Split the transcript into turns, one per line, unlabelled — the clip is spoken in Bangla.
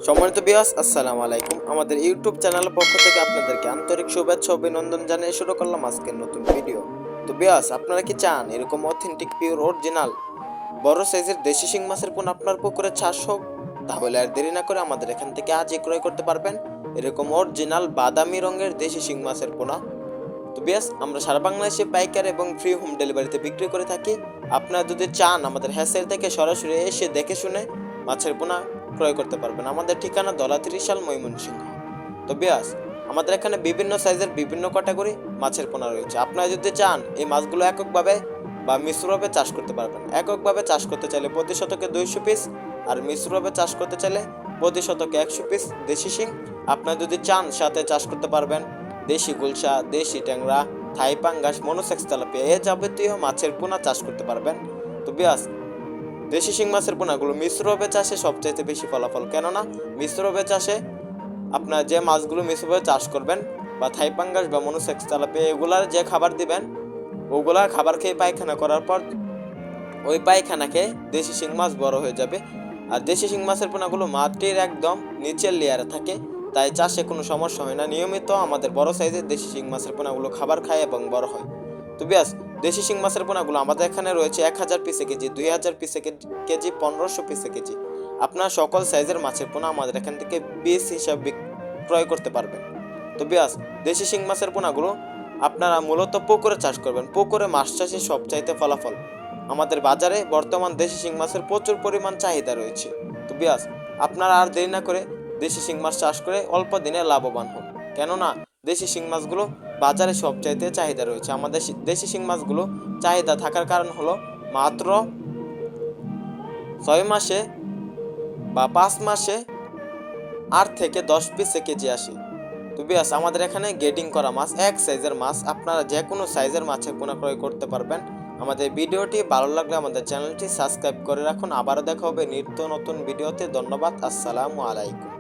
সম্মানিত ভিউয়ার্স, আসসালামু আলাইকুম। আমাদের ইউটিউব চ্যানেলের পক্ষ থেকে আপনাদেরকে আন্তরিক শুভেচ্ছা ও অভিনন্দন জানিয়ে শুরু করলাম আজকের নতুন ভিডিও। তো ভিউয়ার্স, আপনারা কি চান এরকম অথেন্টিক পিওর অরিজিনাল বড় সাইজের দেশি শিং মাছের পোনা আপনার পুকুরে চাষ হোক? তাহলে আর দেরি না করে আমাদের এখান থেকে আজই ক্রয় করতে পারবেন এরকম অরিজিনাল বাদামি রঙের দেশি শিং মাছের পোনা। তো ভিউয়ার্স, আমরা সারা বাংলাদেশে পাইকারি এবং ফ্রি হোম ডেলিভারিতে বিক্রি করে থাকি। আপনারা যদি চান আমাদের হ্যাসেল থেকে সরাসরি এসে দেখে শুনে মাছের পোনা ক্রয় করতে পারবেন। আমাদের ঠিকানা দলা ৩০ ময়মনসিংহ। তো ভিউয়ার্স, আমাদের এখানে বিভিন্ন সাইজের বিভিন্ন ক্যাটাগরি মাছের পোনা রয়েছে। আপনারা যদি চান এই মাছগুলো এককভাবে বা মিশ্রভাবে চাষ করতে পারবেন। এককভাবে চাষ করতে চাইলে প্রতি শতকে 200 পিস, আর মিশ্রভাবে চাষ করতে চাইলে প্রতি শতকে 100 পিস দেশি শিং। আপনারা যদি চান সাথে চাষ করতে পারবেন দেশি গুলশা, দেশি ট্যাংরা, থাই পাঙ্গাস, মনোসেক্স তেলাপিয়া এ যাবতীয় মাছের পোনা চাষ করতে পারবেন। তো ভিউয়ার্স, দেশি শিং মাছের পোনাগুলো মিশ্রভাবে চাষে সবচাইতে বেশি ফলাফল, কেননা মিশ্রভাবে চাষে আপনার যে মাছগুলো মিশ্রভাবে চাষ করবেন বা থাই পাঙ্গাস বা মনোসেক্স তেলাপিয়া এগুলার যে খাবার দিবেন, ওগুলা খাবার খেয়ে পায়খানা করার পর ওই পায়খানাকে দেশি শিং মাছ বড় হয়ে যাবে। আর দেশি শিং মাছের পোনাগুলো মাটির একদম নিচের লেয়ারে থাকে, তাই চাষে কোনো সমস্যা হয় না। নিয়মিত আমাদের বড় সাইজের দেশি শিং মাছের পোনাগুলো খাবার খায় এবং বড় হয়। তো ব্যাস, দেশি শিং মাছের পোনাগুলো আমাদের এখানে রয়েছে 1000 পিসে কেজি, 2000 পিসে কেজি, 1500 পিসে কেজি। আপনারা সকল সাইজের মাছের পোনা আমাদের এখান থেকে পিস হিসাবে ক্রয় করতে পারবেন। তো ব্যাস, দেশি শিং মাছের পোনাগুলো আপনারা মূলত পুকুরে চাষ করবেন। পুকুরে মাছ চাষে সবচাইতে ফলাফল। আমাদের বাজারে বর্তমান দেশি শিং মাছের প্রচুর পরিমাণ চাহিদা রয়েছে। তো বিয়াস, আপনারা আর দেরি না করে দেশি শিং মাছ চাষ করে অল্প দিনে লাভবান হন, কেননা দেশি শিং মাছগুলো বাজারে সবচাইতে চাহিদা রয়েছে। আমাদের দেশি শিং মাছগুলো চাহিদা থাকার কারণ হলো মাত্র 6 মাসে বা 5 মাসে 8 থেকে 10 পিসে কেজি আসে। তো বিয়াস, আমাদের এখানে গ্রেডিং করা মাছ এক সাইজের মাছ, আপনারা যে কোনো সাইজের মাছের পোনা ক্রয় করতে পারবেন। আমাদের ভিডিওটি ভালো লাগলে আমাদের চ্যানেলটি সাবস্ক্রাইব করে রাখুন। আবারও দেখা হবে নিত্য নতুন ভিডিওতে। ধন্যবাদ। আসসালামু আলাইকুম।